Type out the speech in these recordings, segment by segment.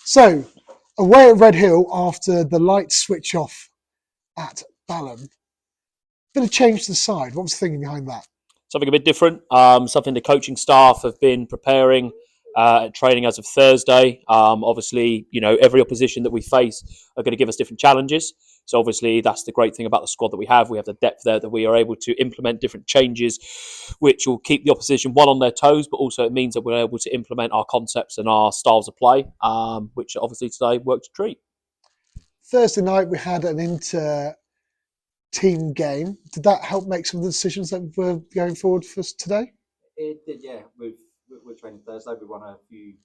So, away at Redhill after the lights switch off at Barron, bit of change to the side. What was the thinking behind that? Something a bit different. Something the coaching staff have been preparing, training as of Thursday. Obviously, every opposition that we face are going to give us different challenges. So obviously, that's the great thing about the squad that we have. We have the depth there that we are able to implement different changes, which will keep the opposition one on their toes, but also it means that we're able to implement our concepts and our styles of play, which obviously today worked a treat. Thursday night we had an inter-team game. Did that help make some of the decisions that were going forward for us today? It did, yeah. With training Thursday, we run a few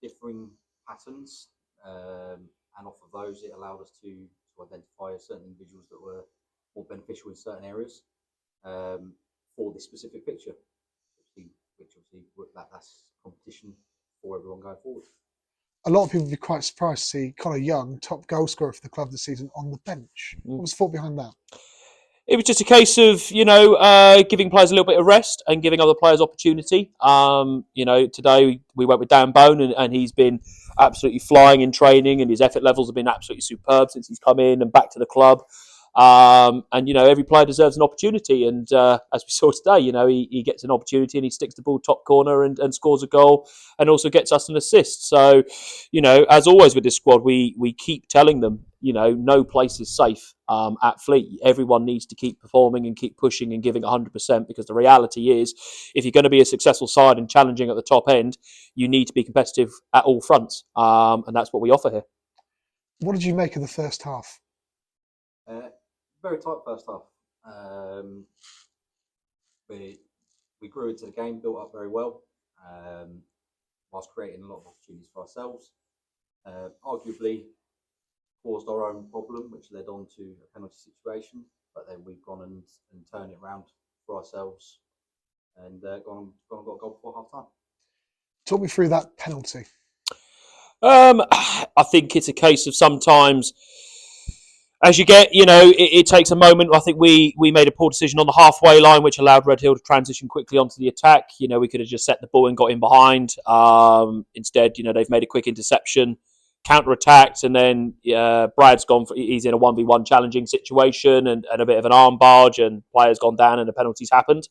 differing patterns, and off of those, it allowed us to identify certain individuals that were more beneficial in certain areas for this specific picture, which obviously that's competition for everyone going forward. A lot of people would be quite surprised to see Connor Young, top goal scorer for the club this season, on the bench. What was the thought behind that? It was just a case of, giving players a little bit of rest and giving other players opportunity. Today we went with Dan Bone and he's been absolutely flying in training and his effort levels have been absolutely superb since he's come in and back to the club. Every player deserves an opportunity. And as we saw today, he gets an opportunity and he sticks the ball top corner and scores a goal and also gets us an assist. So, as always with this squad, we keep telling them, no place is safe at Fleet. Everyone needs to keep performing and keep pushing and giving 100% because the reality is, if you're going to be a successful side and challenging at the top end, you need to be competitive at all fronts. And that's what we offer here. What did you make of the first half? Very tight first half. We grew into the game, built up very well, whilst creating a lot of opportunities for ourselves. Arguably caused our own problem, which led on to a penalty situation. But then we've gone and turned it around for ourselves and gone and got a goal before half time. Talk me through that penalty. I think it's a case of sometimes, as you get, it takes a moment. I think we made a poor decision on the halfway line, which allowed Redhill to transition quickly onto the attack. We could have just set the ball and got in behind. Instead, they've made a quick interception, counter-attacked, and then Brad's gone. He's in a 1v1 challenging situation and a bit of an arm barge, and players gone down and the penalties happened.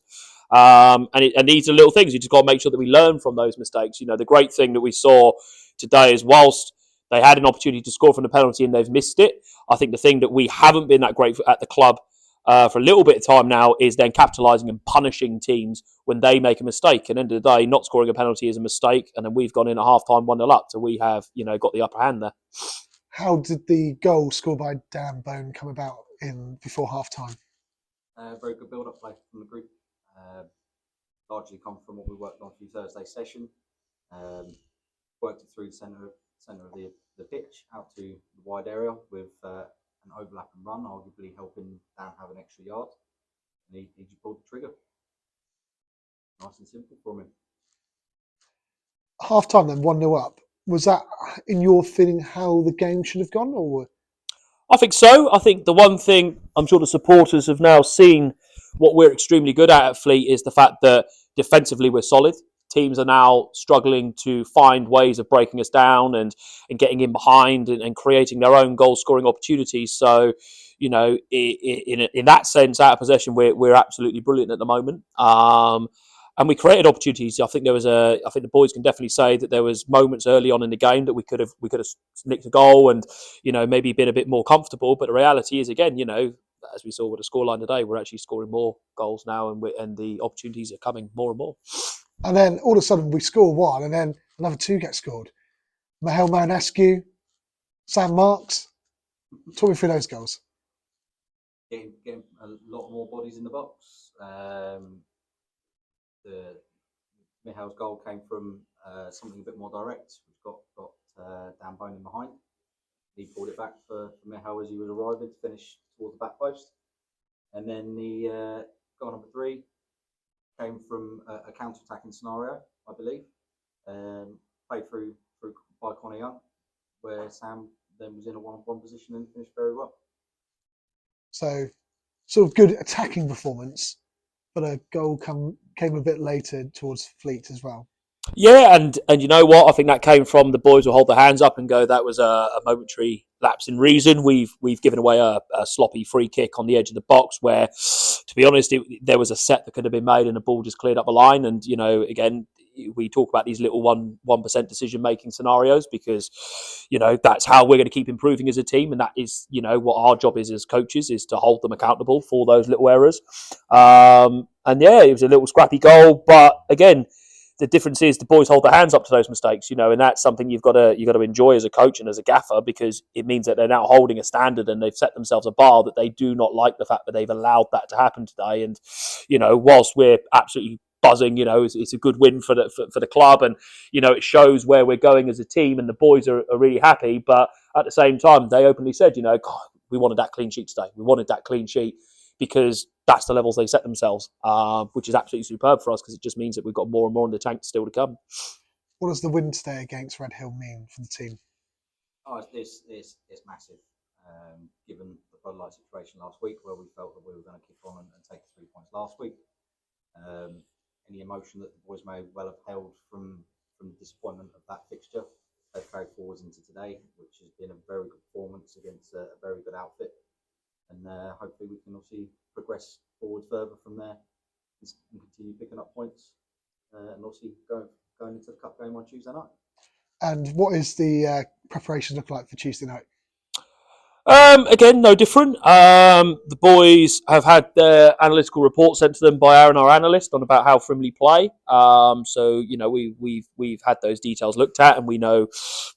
And these are little things. You just got to make sure that we learn from those mistakes. The great thing that we saw today is whilst they had an opportunity to score from the penalty and they've missed it, I think the thing that we haven't been that great at the club for a little bit of time now is then capitalising and punishing teams when they make a mistake. And at the end of the day, not scoring a penalty is a mistake. And then we've gone in at half-time 1-0 up. So we have, got the upper hand there. How did the goal scored by Dan Bone come about before half-time? Very good build-up play from the group. Largely come from what we worked on through Thursday's session. Worked it through the centre of the pitch out to the wide area with an overlap and run, arguably helping Dan have an extra yard. And he just pulled the trigger. Nice and simple from him. Half-time then, 1-0 up. Was that, in your feeling, how the game should have gone? Or I think so. I think the one thing I'm sure the supporters have now seen what we're extremely good at Fleet is the fact that defensively we're solid. Teams are now struggling to find ways of breaking us down and getting in behind and creating their own goal-scoring opportunities. So, in that sense, out of possession, we're absolutely brilliant at the moment. And we created opportunities. I think the boys can definitely say that there was moments early on in the game that we could have nicked a goal and maybe been a bit more comfortable. But the reality is, again, as we saw with the scoreline today, we're actually scoring more goals now, and the opportunities are coming more and more. And then all of a sudden we score one, and then another two get scored. Mahel Marinescu, Sam Marks. Talk me through those goals. Getting a lot more bodies in the box. The Mihal's goal came from something a bit more direct, which got Dan Bone in behind. He pulled it back for Mihal as he was arriving to finish towards the back post. And then the goal number 3 came from a counter-attacking scenario, I believe. Played through by Connor Young, where Sam then was in a one-on-one position and finished very well. So, sort of good attacking performance, but a goal came a bit later towards Fleet as well. Yeah, and you know what? I think that came from the boys who hold their hands up and go, that was a momentary lapse in reason. We've given away a sloppy free kick on the edge of the box where, to be honest, there was a set that could have been made and the ball just cleared up the line. And again, we talk about these little 1% decision making scenarios because that's how we're going to keep improving as a team, and that is what our job is as coaches, is to hold them accountable for those little errors. And yeah, it was a little scrappy goal, but again, the difference is the boys hold their hands up to those mistakes, and that's something you've got to enjoy as a coach and as a gaffer, because it means that they're now holding a standard and they've set themselves a bar that they do not like the fact that they've allowed that to happen today. And whilst we're absolutely buzzing, it's a good win for the club, and it shows where we're going as a team, and the boys are really happy. But at the same time, they openly said, God, we wanted that clean sheet today. We wanted that clean sheet because that's the levels they set themselves, which is absolutely superb for us, because it just means that we've got more and more in the tank still to come. What does the win today against Redhill mean for the team? Oh, it's massive. Given the floodlight situation last week, where we felt that we were going to kick on and take 3 points last week, any emotion that the boys may well have held from the disappointment of that fixture, they've carried forwards into today, which has been a very good performance against a very good outfit. And hopefully we can obviously progress forward further from there and continue picking up points, and obviously going into the cup game on Tuesday night. And what is the preparation look like for Tuesday night? Again, no different. The boys have had their analytical report sent to them by Aaron, our analyst, on about how Frimley play. So we've had those details looked at, and we know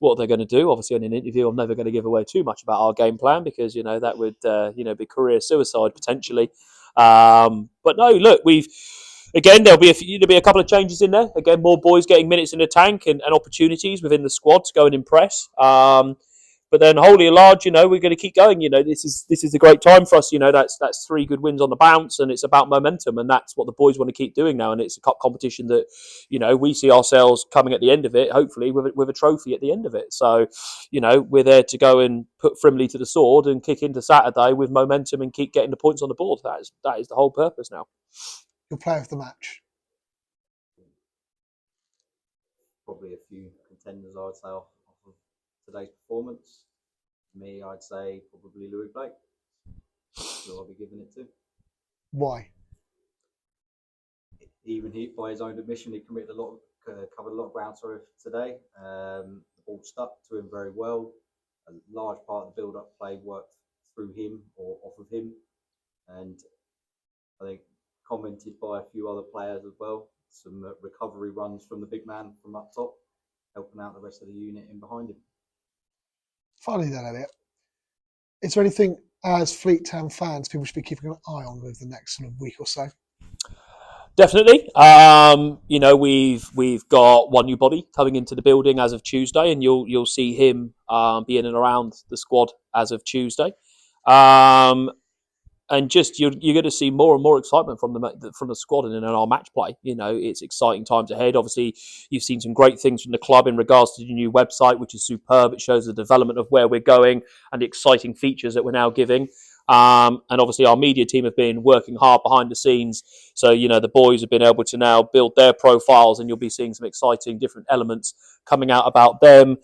what they're going to do. Obviously, in an interview, I'm never going to give away too much about our game plan, because that would be career suicide potentially. But no, look, there'll be a couple of changes in there. Again, more boys getting minutes in the tank and opportunities within the squad to go and impress. But then, wholly and large, we're going to keep going. This is a great time for us. That's 3 good wins on the bounce, and it's about momentum, and that's what the boys want to keep doing now. And it's a cup competition that, we see ourselves coming at the end of it, hopefully with a trophy at the end of it. So, we're there to go and put Frimley to the sword and kick into Saturday with momentum and keep getting the points on the board. That is the whole purpose now. Your player of the match? Probably a few contenders, I would say, off of today's performance. For me, I'd say probably Louis Blake, who I'll be giving it to. Why? Even he, by his own admission, he covered a lot of ground today. The ball stuck to him very well. A large part of the build-up play worked through him or off of him, and I think commented by a few other players as well. Some recovery runs from the big man from up top, helping out the rest of the unit in behind him. Finally then, Elliott, is there anything as Fleet Town fans people should be keeping an eye on over the next sort of week or so? Definitely. We've got one new body coming into the building as of Tuesday, and you'll see him be in and around the squad as of Tuesday. And just you're going to see more and more excitement from the squad and in our match play. It's exciting times ahead. Obviously, you've seen some great things from the club in regards to the new website, which is superb. It shows the development of where we're going and the exciting features that we're now giving. And obviously, our media team have been working hard behind the scenes. So, the boys have been able to now build their profiles, and you'll be seeing some exciting different elements coming out about them.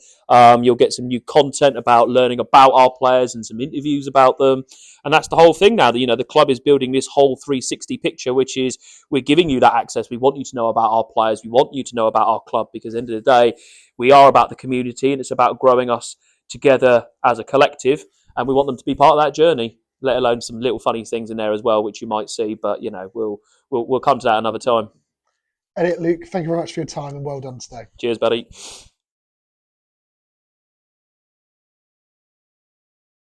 You'll get some new content about learning about our players and some interviews about them. And that's the whole thing now. The club is building this whole 360 picture, which is we're giving you that access. We want you to know about our players. We want you to know about our club, because at the end of the day, we are about the community, and it's about growing us together as a collective. And we want them to be part of that journey, let alone some little funny things in there as well, which you might see. But, we'll come to that another time. Elliott, Luke, thank you very much for your time, and well done today. Cheers, buddy.